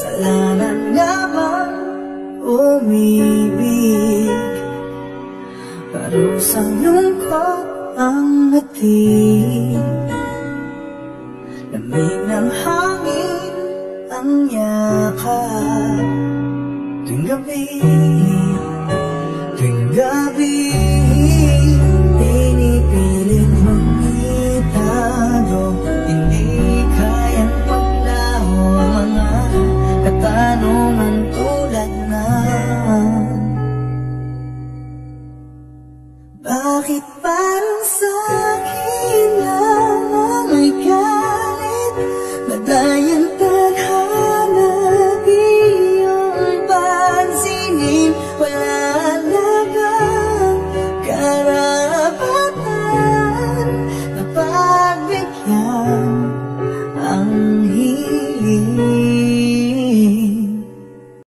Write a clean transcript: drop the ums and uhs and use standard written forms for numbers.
Kasalanan nga bang umibig? Parusang lungkot ang ating lamig ng hangin ang yakap tuwing gabi, tuwing gabi.